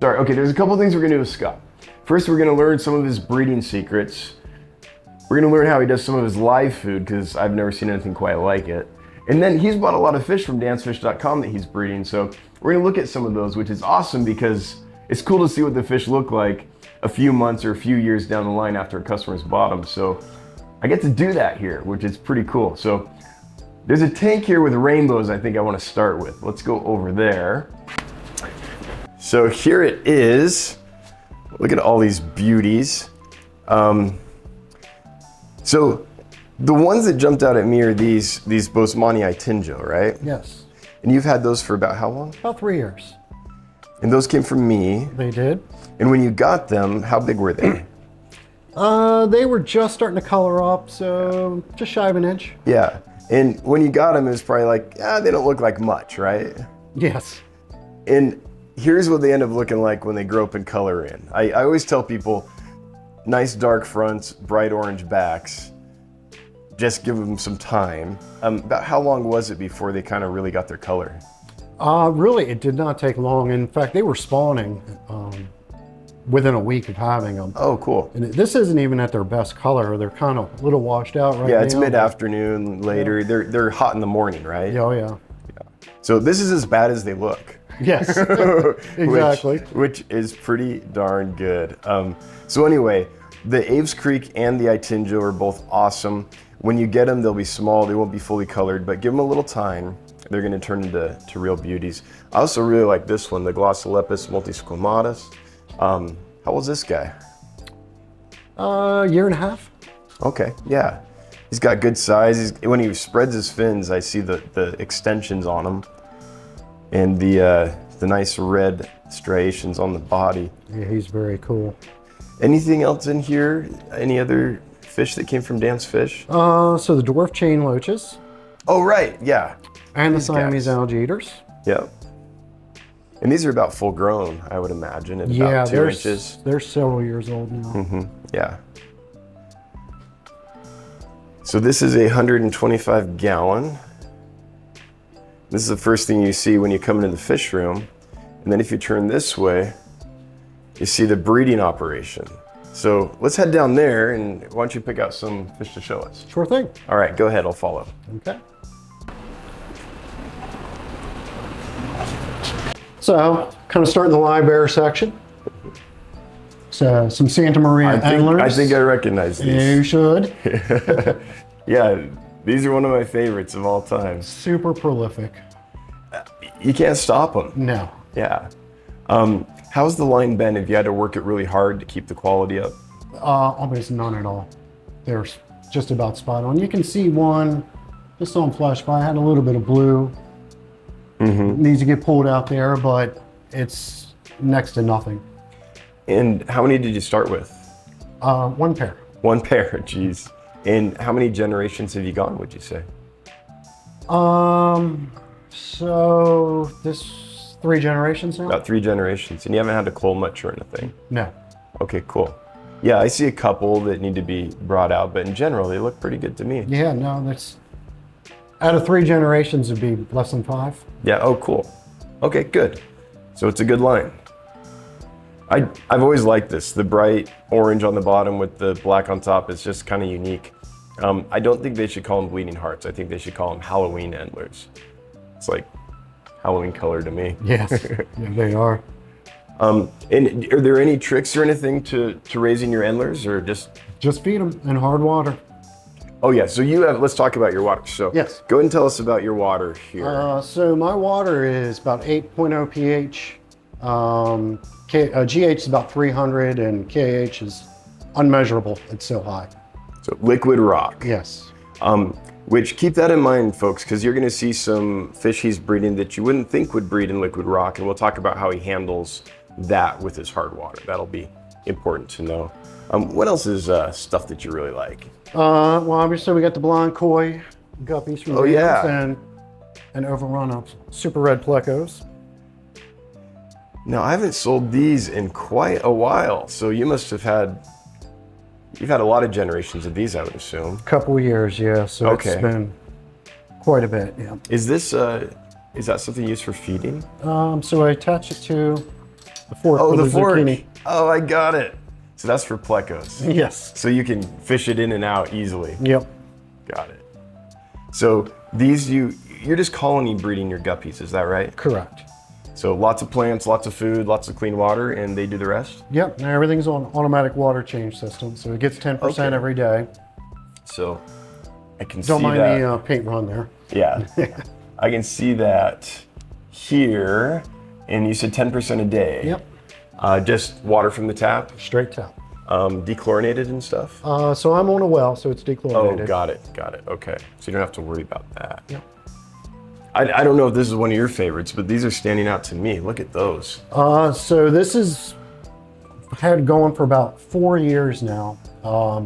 Sorry, okay, there's a couple things we're gonna do with Scott. First, we're gonna learn some of his breeding secrets. We're gonna learn how he does some of his live food, because I've never seen anything quite like it. And then he's bought a lot of fish from dancfish.com that he's breeding, so we're gonna look at some of those, which is awesome because it's cool to see what the fish look like a few months or a few years down the line after a customer's bought them. So I get to do that here, which is pretty cool. So there's a tank here with rainbows I think I wanna start with. Let's go over there. So here it is. Look at all these beauties. So the ones that jumped out at me are these Boesemanii tinjo, right? Yes. And you've had those for about how long? About 3 years. And those came from me. They did. And when you got them, how big were they? They were just starting to color up, so just shy of an inch. Yeah. And when you got them, it was probably like, they don't look like much, right? Yes. And here's what they end up looking like when they grow up and color in. I always tell people, nice dark fronts, bright orange backs. Just give them some time. About how long was it before they kind of really got their color? Really, it did not take long. In fact, they were spawning within a week of having them. Oh, cool. And this isn't even at their best color. They're kind of a little washed out right now. Yeah, it's mid-afternoon, later. Yeah. They're hot in the morning, right? Oh, yeah. So this is as bad as they look. Yes, exactly. Which is pretty darn good. So anyway, the Aves Creek and the Itinjo are both awesome. When you get them, they'll be small. They won't be fully colored, but give them a little time. They're going to turn into real beauties. I also really like this one, the Glossolepis multisquamatus. How old's this guy? Year and a half. Okay, yeah. He's got good size. When he spreads his fins, I see the extensions on him. And the nice red striations on the body. Yeah, he's very cool. Anything else in here? Any other fish that came from Dan's Fish? So the dwarf chain loaches. Oh, right, yeah. And the Siamese algae eaters. Yep. And these are about full grown, I would imagine, at about 2 inches. They're several years old now. Mm-hmm. Yeah. So this is a 125 gallon. This is the first thing you see when you come into the fish room. And then if you turn this way, you see the breeding operation. So let's head down there, and why don't you pick out some fish to show us? Sure thing. All right, go ahead, I'll follow. Okay. So, kind of starting the live bear section. So, some Santa Maria Endlers. I think I recognize these. You should. Yeah, these are one of my favorites of all time. Super prolific. You can't stop them. No. Yeah. How's the line been if you had to work it really hard to keep the quality up? Almost none at all. They're just about spot on. You can see one just on flesh by. I had a little bit of blue. Mm-hmm. Needs to get pulled out there, but it's next to nothing. And how many did you start with? One pair. One pair, geez. And how many generations have you gone, would you say? So this 3 generations now? About 3 generations. And you haven't had to cull much or anything? No. Okay, cool. Yeah, I see a couple that need to be brought out, but in general, they look pretty good to me. Yeah, no, that's... Out of 3 generations, it'd be less than 5. Yeah, oh, cool. Okay, good. So it's a good line. I've always liked this. The bright orange on the bottom with the black on top is just kind of unique. I don't think they should call them bleeding hearts. I think they should call them Halloween Endlers. It's like Halloween color to me. Yes, yeah, they are. And are there any tricks or anything to raising your Endlers, or just? Just feed them in hard water. Oh yeah, so you have, let's talk about your water. So yes. Go ahead and tell us about your water here. So my water is about 8.0 pH. GH is about 300 and KH is unmeasurable. It's so high. So liquid rock. Yes. Which, keep that in mind, folks, because you're going to see some fish he's breeding that you wouldn't think would breed in liquid rock, and we'll talk about how he handles that with his hard water. That'll be important to know. What else is stuff that you really like? Well, obviously we got the blonde koi guppies from and overrun of super red plecos. Now, I haven't sold these in quite a while, so you must have had, you've had a lot of generations of these, I would assume. Couple years, yeah, so okay. It's been quite a bit, yeah. Is this, is that something used for feeding? So I attach it to The fork Oh, for the fork. zucchini. Oh, I got it. So that's for plecos. Yes. So you can fish it in and out easily. Yep. Got it. So these you're just colony breeding your guppies, is that right? Correct. So lots of plants, lots of food, lots of clean water, and they do the rest? Yep. Now everything's on automatic water change system, so it gets 10% Okay. every day. So I can Don't see mind that. the paint run there. Yeah. I can see that here, and you said 10% a day. Yep. Just water from the tap, Straight tap. dechlorinated and stuff? So I'm on a well, so it's Oh, dechlorinated. got it. Okay. So you don't have to worry about that. Yep. I don't know if this is one of your favorites, but these are standing out to me. Look at those. So this is had going for about 4 years now,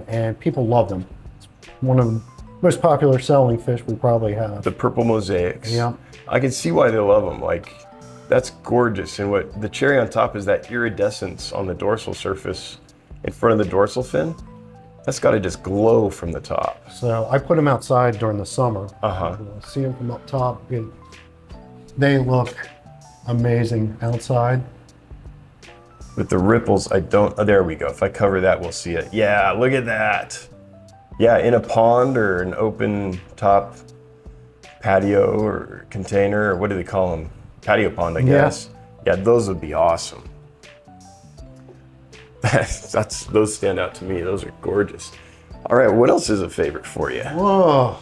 and people love them. It's one of the most popular selling fish we probably have. The purple mosaics. Yeah. I can see why they love them. Like, that's gorgeous. And what the cherry on top is that iridescence on the dorsal surface in front of the dorsal fin. That's got to just glow from the top. So I put them outside during the summer. Uh-huh. See them from up top. They look amazing outside. With the ripples, I don't, oh, there we go. If I cover that, we'll see it. Yeah, look at that. Yeah, in a pond or an open top patio or container, or what do they call them? Patio pond, I guess. Yeah, those would be awesome. Those stand out to me. Those are gorgeous. All right, what else is a favorite for you? Whoa.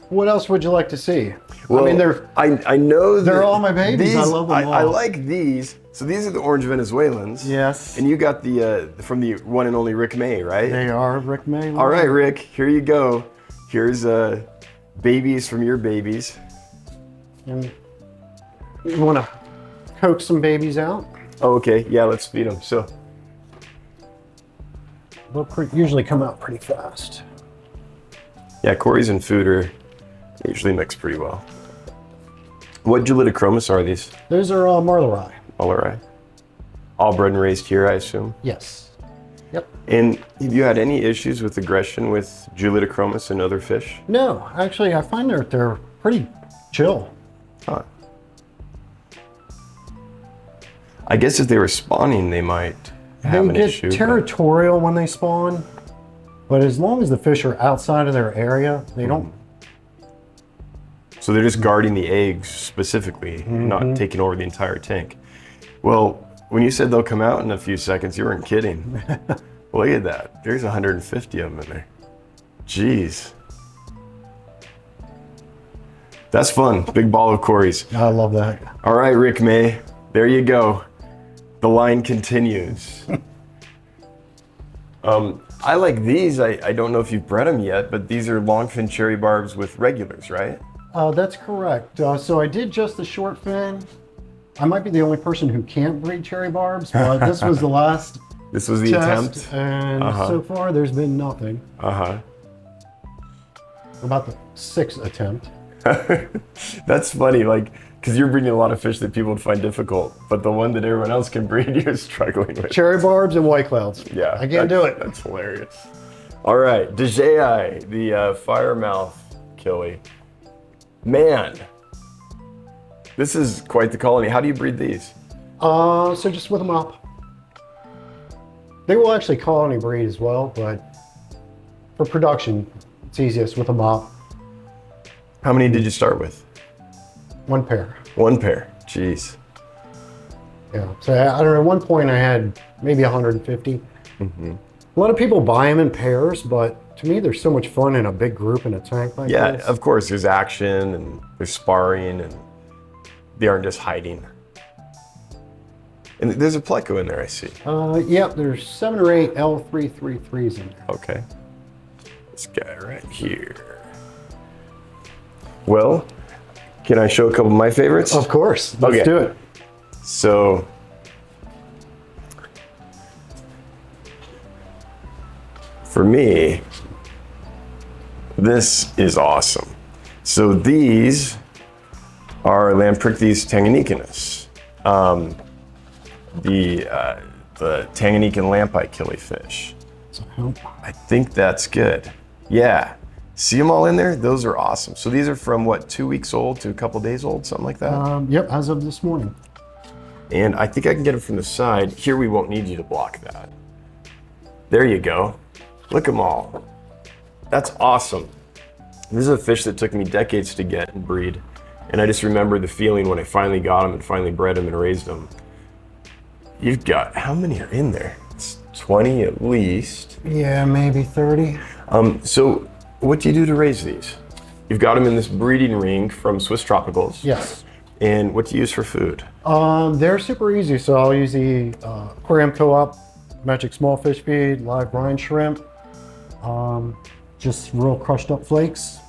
What else would you like to see? Well, I mean, I know they're all my babies. I love them all. I like these. So these are the orange Venezuelans. Yes. And you got the from the one and only Rick May, right? They are Rick May. All right, Rick, here you go. Here's babies from your babies. And you want to coax some babies out? Oh, okay, yeah, let's feed them. So, They'll usually come out pretty fast. yeah, Corys and food usually mix pretty well. What Julidochromis are these? Those are marlieri. All right. All bred and raised here, I assume. Yes. Yep. And have you had any issues with aggression with Julidochromis and other fish? No, actually, I find they're pretty chill. Huh. I guess if they were spawning, they might have an They issue. get territorial when they spawn, but as long as the fish are outside of their area, they don't. So they're just guarding the eggs specifically, not taking over the entire tank. Well, when you said they'll come out in a few seconds, you weren't kidding. Look at that. There's 150 of them in there. Jeez. That's fun. Big ball of Corys. I love that. All right, Rick May. There you go. The line continues. I like these. I don't know if you've bred them yet, but these are longfin cherry barbs with regulars, right? That's correct. So I did just the short fin. I might be the only person who can't breed cherry barbs, but this was the last This was the test, attempt? and so far there's been nothing. Uh-huh. About the 6th attempt. That's funny, like, because you're breeding a lot of fish that people would find difficult, but the one that everyone else can breed, you're struggling with. Cherry barbs and white clouds. Yeah. I can't do it. That's hilarious. All right, dageti, the firemouth killie. Man, this is quite the colony. How do you breed these? So just with them up. They will actually colony breed as well, but for production, it's easiest with them up. How many did you start with? 1 pair. 1 pair. Jeez. Yeah. So I don't know. At one point I had maybe 150. A lot of people buy them in pairs, but to me, there's so much fun in a big group in a tank like Yeah, this. of course. There's action and there's sparring, and they aren't just hiding. And there's a pleco in there, I see. Yep. There's 7 or 8 L333s in there. Okay. This guy right here. Well, can I show a couple of my favorites? Of course. Let's do it. So, for me, this is awesome. So these are Lamprichthys tanganicanus, the Tanganyikan Lampeye killifish. So, I think that's good. Yeah. See them all in there? Those are awesome. So these are from what, 2 weeks old to a couple days old, something like that? yep. As of this morning. And I think I can get him from the side. Here, we won't need you to block that. There you go. Look at them all. That's awesome. This is a fish that took me decades to get and breed. And I just remember the feeling when I finally got him and finally bred him and raised him. You've got, how many are in there? It's 20 at least. Yeah, maybe 30. So what do you do to raise these? You've got them in this breeding ring from Swiss Tropicals. Yes. And what do you use for food? They're super easy. So I'll use the Aquarium Co-op Magic Small Fish Feed, live brine shrimp, just real crushed up flakes.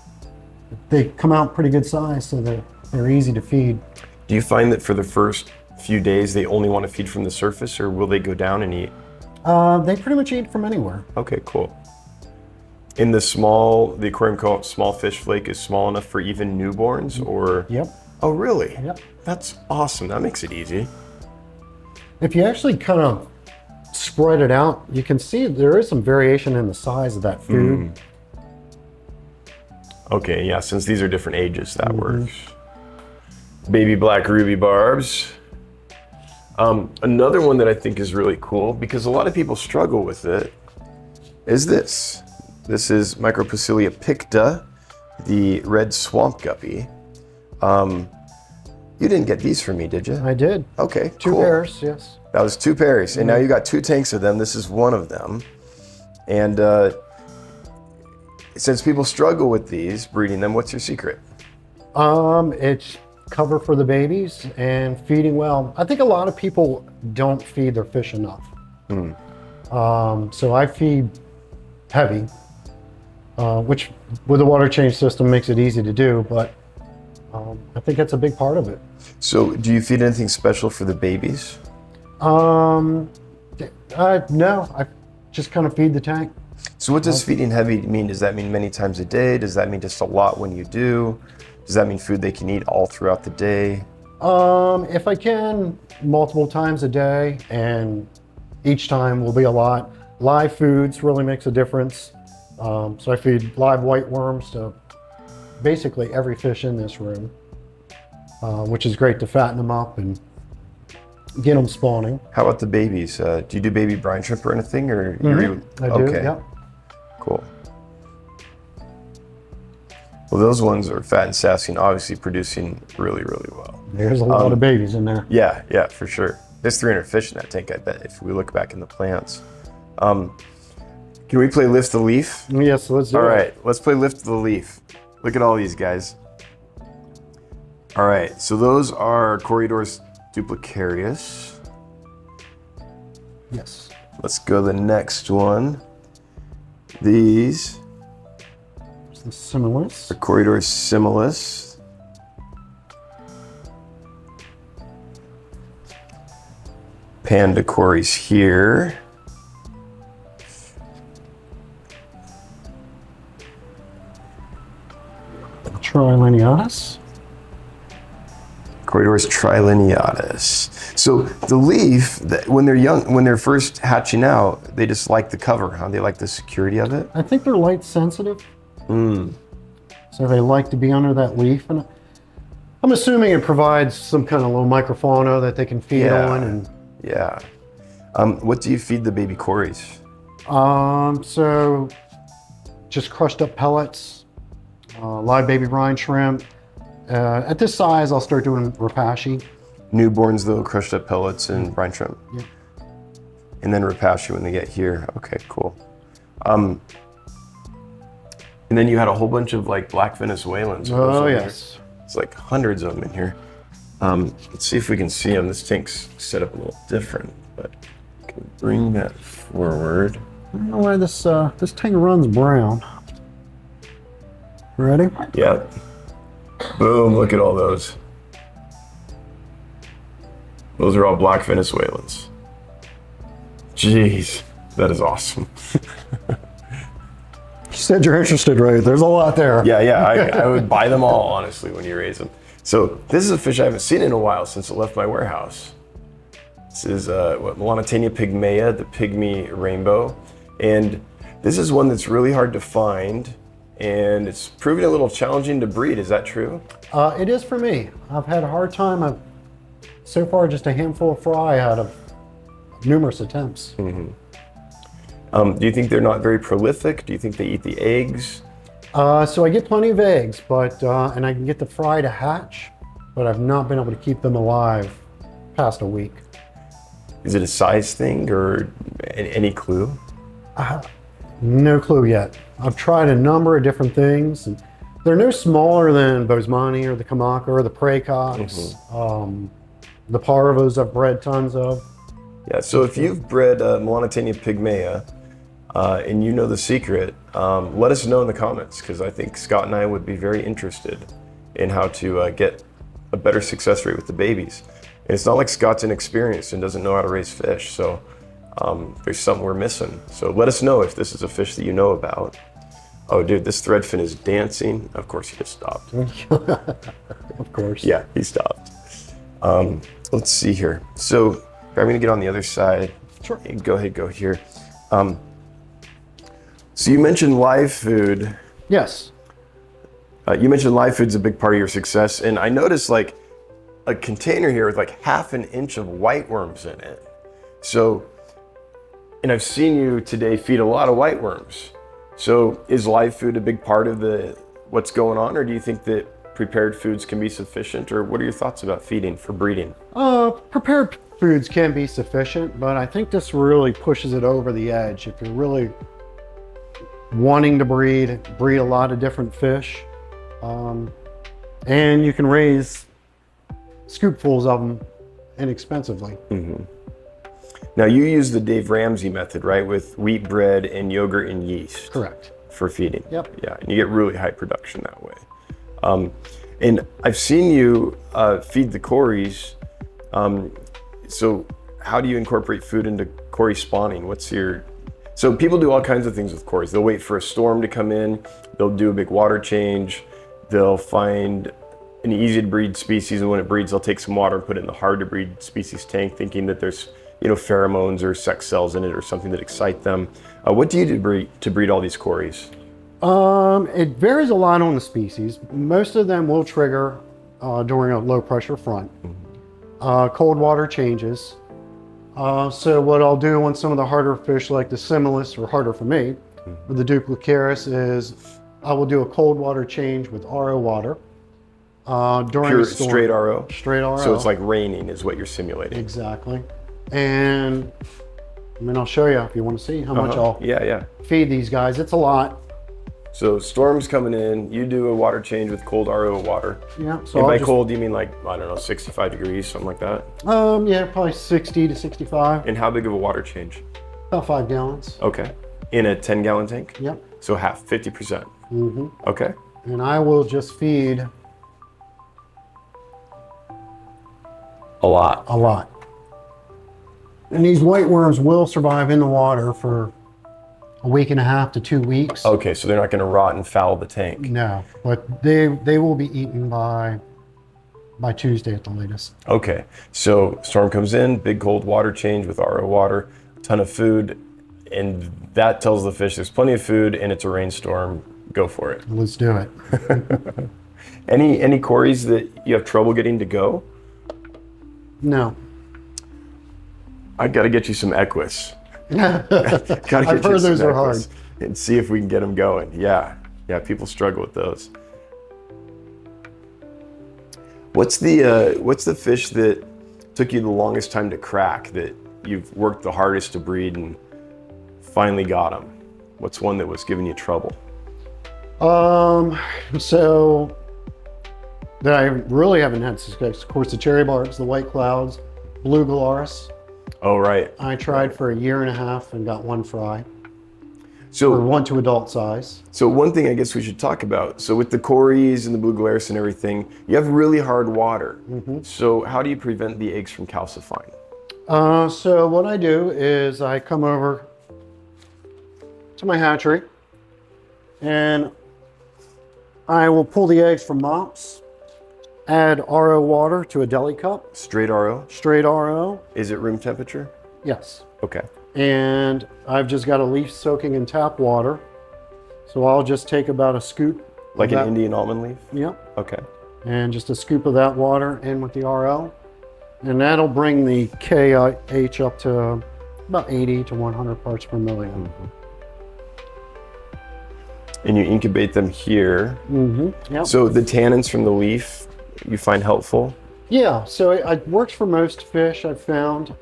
They come out pretty good size, so they're easy to feed. Do you find that for the first few days they only want to feed from the surface, or will they go down and eat? They pretty much eat from anywhere. Okay, cool. In the Aquarium Co-op small fish flake is small enough for even newborns, or? Yep. Oh, really? Yep. That's awesome. That makes it easy. If you actually kind of spread it out, you can see there is some variation in the size of that food. Okay, yeah, since these are different ages, that works. Baby black ruby barbs. Another one that I think is really cool, because a lot of people struggle with it, is this. This is Micropocilia picta, the red swamp guppy. You didn't get these for me, did you? I did. Okay, Two cool. pairs, yes. That was 2 pairs, and now you got 2 tanks of them. This is one of them. And since people struggle with these, breeding them, what's your secret? It's cover for the babies and feeding well. I think a lot of people don't feed their fish enough. So I feed heavy, which with the water change system makes it easy to do, but I think that's a big part of it. So do you feed anything special for the babies? No, I just kind of feed the tank. So what does feeding heavy mean? Does that mean many times a day? Does that mean just a lot when you do? Does that mean food they can eat all throughout the day? If I can, multiple times a day, and each time will be a lot. Live foods really makes a difference. So I feed live white worms to basically every fish in this room, which is great to fatten them up and get them spawning. How about the babies? Do you do baby brine shrimp or anything? Or I do, okay. yeah. Cool. Well, those ones are fat and sassy and obviously producing really, really well. There's a lot of babies in there. Yeah, yeah, for sure. There's 300 fish in that tank, I bet, if we look back in the plants. Can we play Lift the Leaf? Yes, let's do it. All right, let's play Lift the Leaf. Look at all these guys. All right, so those are Corydoras duplicareus. Yes. Let's go to the next one. These The similis. are Corydoras similis. Panda Corys here. Trilineatus. Corydoras trilineatus. So the leaf, when they're young, when they're first hatching out, they just like the cover, huh? They like the security of it. I think they're light sensitive. So they like to be under that leaf, and I'm assuming it provides some kind of little microfauna that they can feed on. And yeah. What do you feed the baby Corys? so just crushed up pellets, live baby brine shrimp. At this size, I'll start doing rapashi. Newborns, though, crushed up pellets and brine shrimp. Yeah. And then rapashi when they get here. Okay, cool. And then you had a whole bunch of like black Venezuelans. Oh, yes. It's like hundreds of them in here. Let's see if we can see them. This tank's set up a little different, but can we bring that forward? I don't know why this tank runs brown. Ready? Yep. Boom, look at all those. Those are all black Venezuelans. Jeez, that is awesome. You said you're interested, right? There's a lot there. Yeah, I would buy them all, honestly, when you raise them. So this is a fish I haven't seen in a while since it left my warehouse. This is Melanotaenia pygmea, the pygmy rainbow. And this is one that's really hard to find, and it's proving a little challenging to breed. Is that true? It is for me. I've had a hard time. I've So far, just a handful of fry out of numerous attempts. Do you think they're not very prolific? Do you think they eat the eggs? So I get plenty of eggs, but and I can get the fry to hatch, but I've not been able to keep them alive past a week. Is it a size thing or any clue? No clue yet. I've tried a number of different things. And they're no smaller than Bosemani or the Kamaka or the Praycocks. The Parvos I've bred tons of. Yeah, so if you've bred Melanotania pygmaea and you know the secret, let us know in the comments, because I think Scott and I would be very interested in how to get a better success rate with the babies. And it's not like Scott's inexperienced and doesn't know how to raise fish, so there's something we're missing. So let us know if this is a fish that you know about. Oh dude, this threadfin is dancing. Of course he just stopped. Of course. Yeah, he stopped. Let's see here. So I'm gonna get on the other side. Sure. Go ahead, go here. So you mentioned live food. Yes. You mentioned live food's a big part of your success, and I noticed like a container here with like 1/2 inch of white worms in it. So, and I've seen you today feed a lot of white worms. So is live food a big part of what's going on, or do you think that prepared foods can be sufficient, or what are your thoughts about feeding for breeding? Prepared foods can be sufficient, but I think this really pushes it over the edge. If you're really wanting to breed a lot of different fish, and you can raise scoopfuls of them inexpensively. Now you use the Dave Ramsey method, right? With wheat bread and yogurt and yeast. Correct. For feeding. Yep. Yeah, and you get really high production that way. And I've seen you feed the Corys. So how do you incorporate food into Cory spawning? So people do all kinds of things with Corys. They'll wait for a storm to come in. They'll do a big water change. They'll find an easy to breed species, and when it breeds, they'll take some water and put it in the hard to breed species tank, thinking that there's pheromones or sex cells in it or something that excite them. What do you do to breed all these Corys? It varies a lot on the species. Most of them will trigger during a low pressure front. Cold water changes. So what I'll do on some of the harder fish like the similis, or harder for me, or the duplicareus, is I will do a cold water change with RO water during Pure a storm. straight RO? Straight RO. So it's like raining is what you're simulating. Exactly. And I'll show you if you want to see how much I'll feed these guys. It's a lot. So storm's coming in, you do a water change with cold RO water. Yeah. So and by cold, do you mean like, I don't know, 65 degrees, something like that? Yeah, probably 60 to 65. And how big of a water change? About 5 gallons. Okay. In a 10-gallon tank? Yep. So half, 50%. Okay. And I will just feed a lot. A lot. And these white worms will survive in the water for a week and a half to 2 weeks. Okay, so they're not going to rot and foul the tank. No, but they will be eaten by Tuesday at the latest. Okay, so storm comes in, big cold water change with RO water, a ton of food, and that tells the fish there's plenty of food and it's a rainstorm. Go for it. Let's do it. Any Corys that you have trouble getting to go? No. I got to get you some Equus. I've heard those are hard. And see if we can get them going. Yeah, people struggle with those. What's the fish that took you the longest time to crack, that you've worked the hardest to breed and finally got them? What's one that was giving you trouble? So that I really haven't had success. Of course, the cherry barbs, the white clouds, blue Gularis. Oh, right. I tried for a year and a half and got 1 fry. So or 1 to adult size. So one thing I guess we should talk about. So with the Corys and the blue Gularis and everything, you have really hard water. So how do you prevent the eggs from calcifying? So what I do is I come over to my hatchery and I will pull the eggs from mops, add RO water to a deli cup. Straight RO? Straight RO. Is it room temperature? Yes. Okay. And I've just got a leaf soaking in tap water. So I'll just take about a scoop. Like an Indian almond leaf? Yep. Okay. And just a scoop of that water in with the RO. And that'll bring the KH up to about 80 to 100 parts per million. And you incubate them here. Yep. So the tannins from the leaf you find helpful? Yeah, so it works for most fish I've found.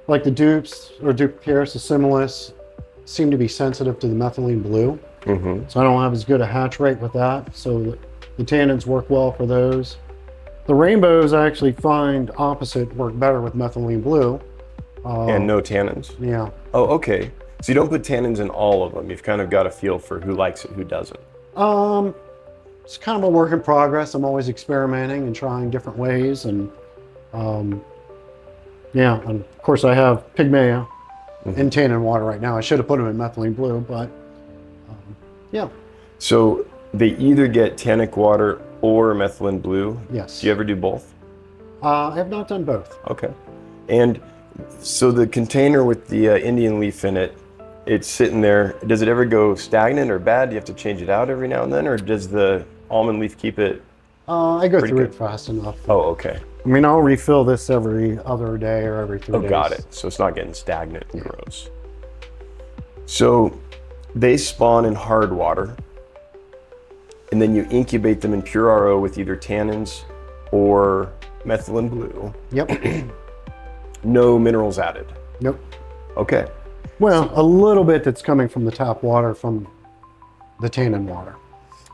Like the dupes or duplicareus, the similis, seem to be sensitive to the methylene blue. So I don't have as good a hatch rate with that. So the tannins work well for those. The rainbows I actually find opposite work better with methylene blue. And no tannins? Yeah. Oh, okay. So you don't put tannins in all of them. You've kind of got a feel for who likes it, who doesn't. It's kind of a work in progress. I'm always experimenting and trying different ways. And yeah, and of course I have Pygmy in tannin water right now. I should have put them in methylene blue, but yeah. So they either get tannic water or methylene blue? Yes. Do you ever do both? I have not done both. Okay. And so the container with the Indian leaf in it, it's sitting there. Does it ever go stagnant or bad? Do you have to change it out every now and then? Or does the almond leaf keep it? I go through it fast enough. Oh, okay. I mean, I'll refill this every other day or every 3 days. Oh, got it. So it's not getting stagnant and gross. So they spawn in hard water, and then you incubate them in pure RO with either tannins or methylene blue. Yep. No minerals added. Nope. Okay. Well, a little bit that's coming from the tap water from the tannin water.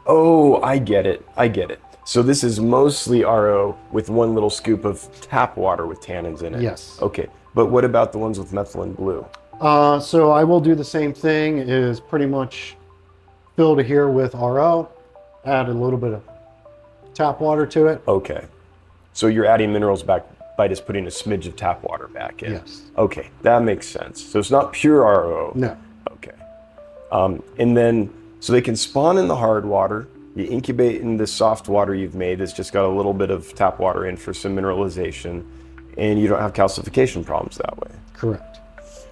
Oh, I get it. I get it. So this is mostly RO with one little scoop of tap water with tannins in it. Yes. Okay. But what about the ones with methylene blue? So I will do the same thing, is pretty much fill to here with RO, add a little bit of tap water to it. Okay. So you're adding minerals back by just putting a smidge of tap water back in. Yes. Okay, that makes sense. So it's not pure RO. No. Okay. And then, so they can spawn in the hard water. You incubate in the soft water you've made that's just got a little bit of tap water in for some mineralization, and you don't have calcification problems that way. Correct.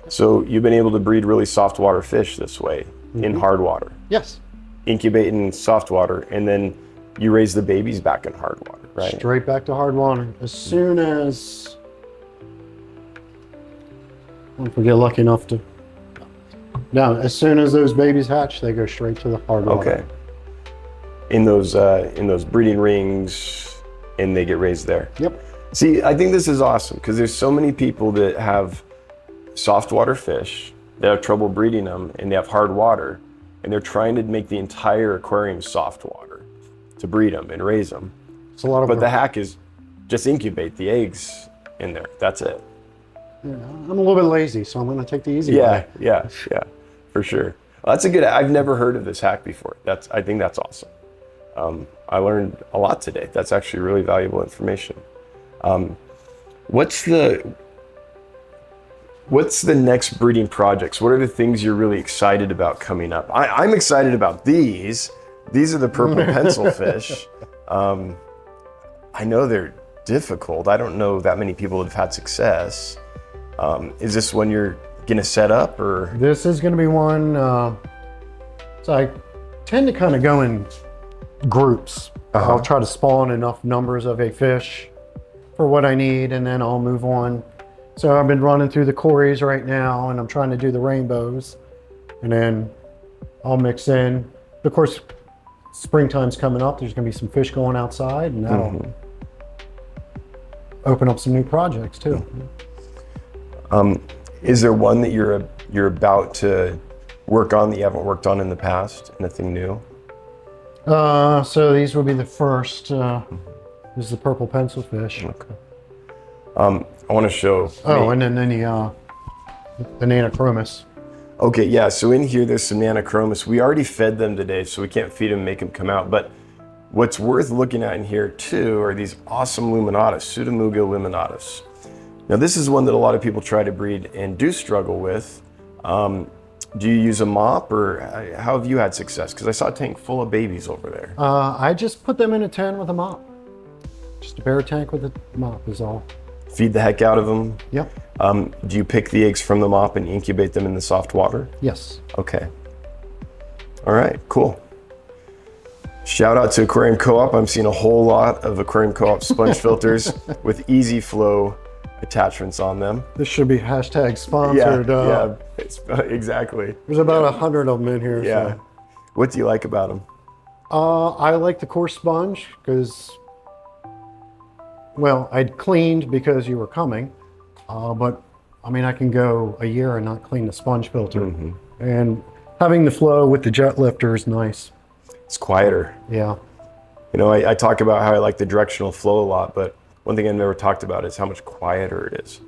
So you've been able to breed really soft water fish this way in hard water. Yes. Incubate in soft water, and then you raise the babies back in hard water, right? Straight back to hard water. As soon as, if we get lucky enough to, no, as soon as those babies hatch, they go straight to the hard water. Okay. In those breeding rings, and they get raised there. Yep. See, I think this is awesome because there's so many people that have soft water fish, they have trouble breeding them, and they have hard water, and they're trying to make the entire aquarium soft water to breed them and raise them. It's a lot of But work. the hack is just incubate the eggs in there. That's it. Yeah, I'm a little bit lazy, so I'm going to take the easy Yeah, way. yeah, for sure. Well, that's a good. I've never heard of this hack before. I think that's awesome. I learned a lot today. That's actually really valuable information. What's the next breeding projects? What are the things you're really excited about coming up? I'm excited about these. These are the purple pencil fish. I know they're difficult. I don't know that many people have had success. Is this one you're gonna set up, or? This is going to be one, so I tend to kind of go in groups. I'll try to spawn enough numbers of a fish for what I need, and then I'll move on. So I've been running through the Corys right now, and I'm trying to do the rainbows, and then I'll mix in. Of course, springtime's coming up. There's going to be some fish going outside, and that'll open up some new projects too. Is there one that you're about to work on that you haven't worked on in the past? Anything new? So these will be the first. This is the purple pencil fish. Okay. I want to show. Oh, and then the Nannochromis. Okay, yeah. So in here, there's some Nannochromis. We already fed them today, so we can't feed them, make them come out. But what's worth looking at in here too are these awesome Luminatus, Pseudomuga luminatus. Now, this is one that a lot of people try to breed and do struggle with. Do you use a mop, or how have you had success? Because I saw a tank full of babies over there. I just put them in a tin with a mop. Just a bare tank with a mop is all. Feed the heck out of them? Yep. Do you pick the eggs from the mop and incubate them in the soft water? Yes. Okay. All right, cool. Shout out to Aquarium Co-op. I'm seeing a whole lot of Aquarium Co-op sponge filters with easy flow attachments on them. This should be hashtag sponsored. Exactly. There's about 100 of them in here. Yeah. So. What do you like about them? I like the coarse sponge because, well, I'd cleaned because you were coming, but I mean, I can go a year and not clean the sponge filter. And having the flow with the jet lifter is nice. It's quieter. Yeah. You know, I talk about how I like the directional flow a lot, but one thing I've never talked about is how much quieter it is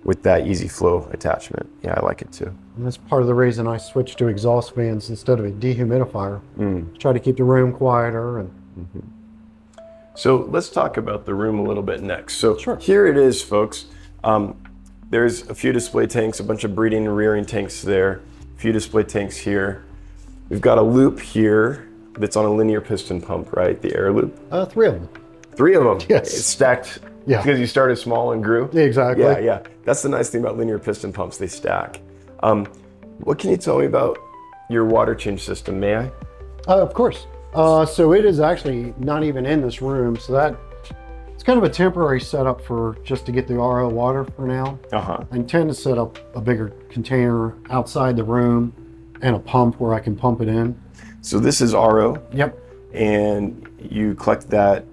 with that easy flow attachment. Yeah, I like it too. And that's part of the reason I switched to exhaust fans instead of a dehumidifier. Try to keep the room quieter. And So let's talk about the room a little bit next. So Sure. Here it is, folks. There's a few display tanks, a bunch of breeding and rearing tanks there, a few display tanks here. We've got a loop here that's on a linear piston pump, right? The air loop. 3 of them. 3 of them. Yes. It's stacked Yeah. because you started small and grew. Exactly. Yeah. That's the nice thing about linear piston pumps, they stack. What can you tell me about your water change system, may I? Of course. So it is actually not even in this room. So that it's kind of a temporary setup for just to get the RO water for now. I intend to set up a bigger container outside the room and a pump where I can pump it in. So this is RO. Yep. And you collect that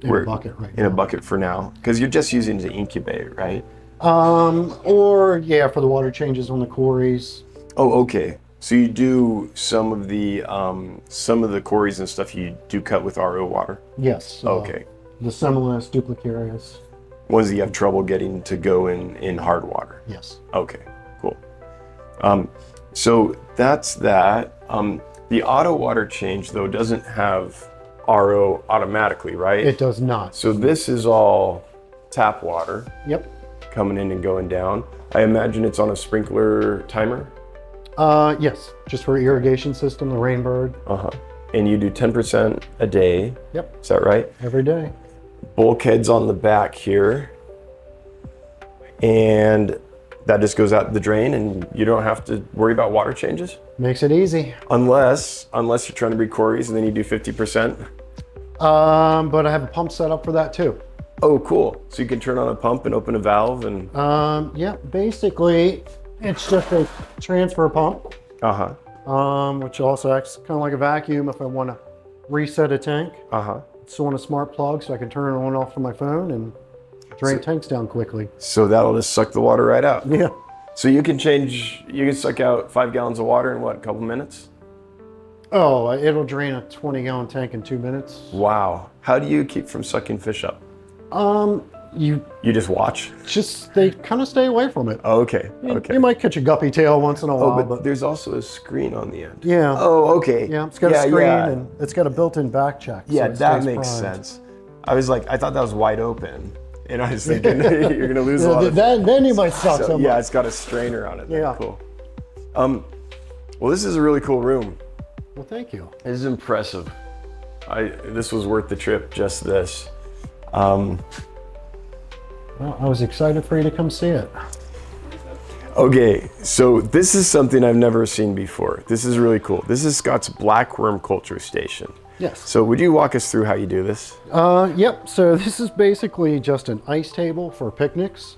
In a bucket right in a bucket for now, because you're just using it to incubate, right? Or yeah, for the water changes on the Corys. Oh, okay. So you do some of the Corys and stuff you do cut with RO water. Yes. Okay. The similis, duplicareus. Ones that you have trouble getting to go in hard water. Yes. Okay, cool. So that's that. The auto water change though doesn't have RO automatically, right? It does not. So this is all tap water. Yep. Coming in and going down. I imagine it's on a sprinkler timer. Yes, just for irrigation system, the Rainbird. And you do 10% a day. Yep. Is that right? Every day. Bulkheads on the back here. And that just goes out the drain and you don't have to worry about water changes? Makes it easy. Unless you're trying to breed Corys and then you do 50%. But I have a pump set up for that too. Oh, cool. So you can turn on a pump and open a valve and... Yeah, basically it's just a transfer pump. Which also acts kind of like a vacuum if I want to reset a tank. It's on a smart plug so I can turn it on and off from my phone and drain tanks down quickly. So that'll just suck the water right out. Yeah. So you can suck out 5 gallons of water in what, a couple minutes? Oh, it'll drain a 20-gallon tank in 2 minutes. Wow. How do you keep from sucking fish up? You just watch? they kind of stay away from it. Oh, okay. Okay. You might catch a guppy tail once in a while, but there's also a screen on the end. Yeah. Oh, okay. Yeah, it's got a screen and it's got a built-in back check. Yeah, so that makes sense. I thought that was wide open. And I was thinking you're gonna lose a lot of then you might suck so much. Yeah, it's got a strainer on it. Yeah. Cool. Well, this is a really cool room. Well, thank you. This is impressive. This was worth the trip, just this. Well, I was excited for you to come see it. Okay, so this is something I've never seen before. This is really cool. This is Scott's Blackworm culture station. Yes. So would you walk us through how you do this? Yep. So this is basically just an ice table for picnics.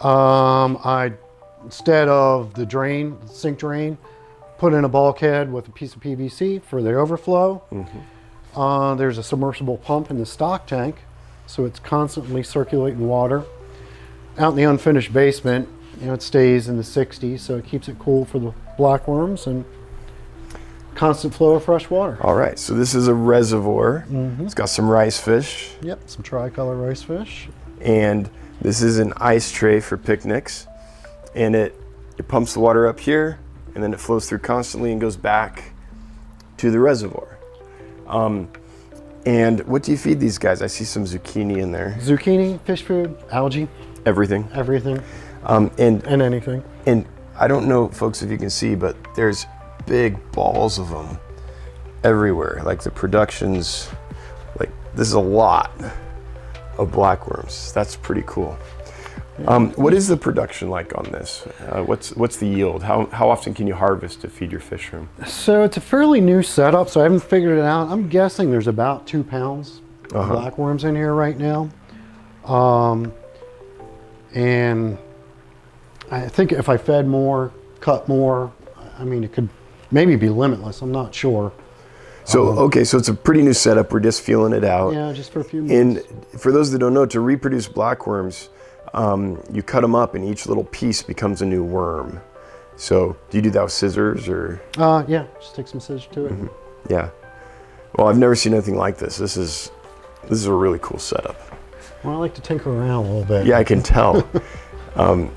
Instead of the sink drain, put in a bulkhead with a piece of PVC for the overflow. There's a submersible pump in the stock tank, so it's constantly circulating water. Out in the unfinished basement, it stays in the 60s, so it keeps it cool for the blackworms and constant flow of fresh water. All right, so this is a reservoir. It's got some rice fish. Yep, some tricolor rice fish. And this is an ice tray for picnics. And it pumps the water up here, and then it flows through constantly and goes back to the reservoir. And what do you feed these guys? I see some zucchini in there. Zucchini, fish food, algae. Everything. Everything. And anything. And I don't know, folks, if you can see, but there's big balls of them everywhere. Like the production's, like this is a lot of blackworms. That's pretty cool. What is the production like on this? What's the yield? How often can you harvest to feed your fish room? So it's a fairly new setup, so I haven't figured it out. I'm guessing there's about 2 pounds of blackworms in here right now. And I think if I fed more, cut more, I mean, it could maybe be limitless. I'm not sure. So, okay, so it's a pretty new setup. We're just feeling it out. Yeah, just for a few months. And for those that don't know, to reproduce blackworms, you cut them up and each little piece becomes a new worm. So do you do that with scissors or? Yeah, just take some scissors to it. Yeah. Well, I've never seen anything like this. This is a really cool setup. Well, I like to tinker around a little bit. Yeah, I can tell. I'm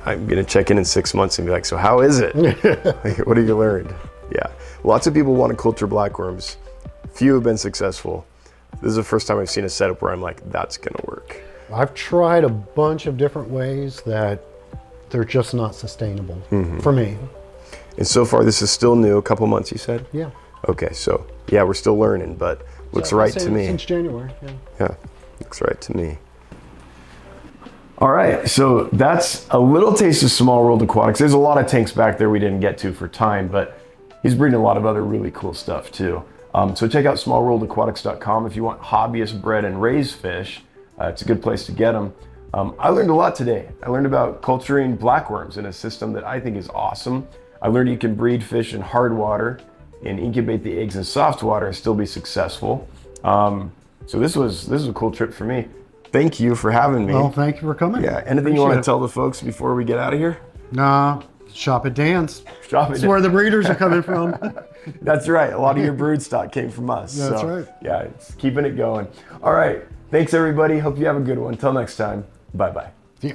gonna check in 6 months and be like, so how is it? Like, what have you learned? Yeah. Lots of people want to culture blackworms. Few have been successful. This is the first time I've seen a setup where I'm like, that's gonna work. I've tried a bunch of different ways that they're just not sustainable for me. And so far, this is still new. A couple months, you said? Yeah. Okay, so yeah, we're still learning, but looks right to me. Since January, yeah. Yeah, looks right to me. All right, so that's a little taste of Small World Aquatics. There's a lot of tanks back there we didn't get to for time, but he's breeding a lot of other really cool stuff too. So check out smallworldaquatics.com if you want hobbyist bred and raised fish. It's a good place to get them. I learned a lot today. I learned about culturing blackworms in a system that I think is awesome. I learned you can breed fish in hard water and incubate the eggs in soft water and still be successful. So this was a cool trip for me. Thank you for having me. Well, thank you for coming. Yeah. Anything you want to tell the folks before we get out of here? Nah, shop at Dan's. Shop at That's where the breeders are coming from. That's right. A lot of your brood stock came from us. That's right. Yeah, it's keeping it going. All right. Thanks, everybody. Hope you have a good one. Until next time. Bye-bye. See ya.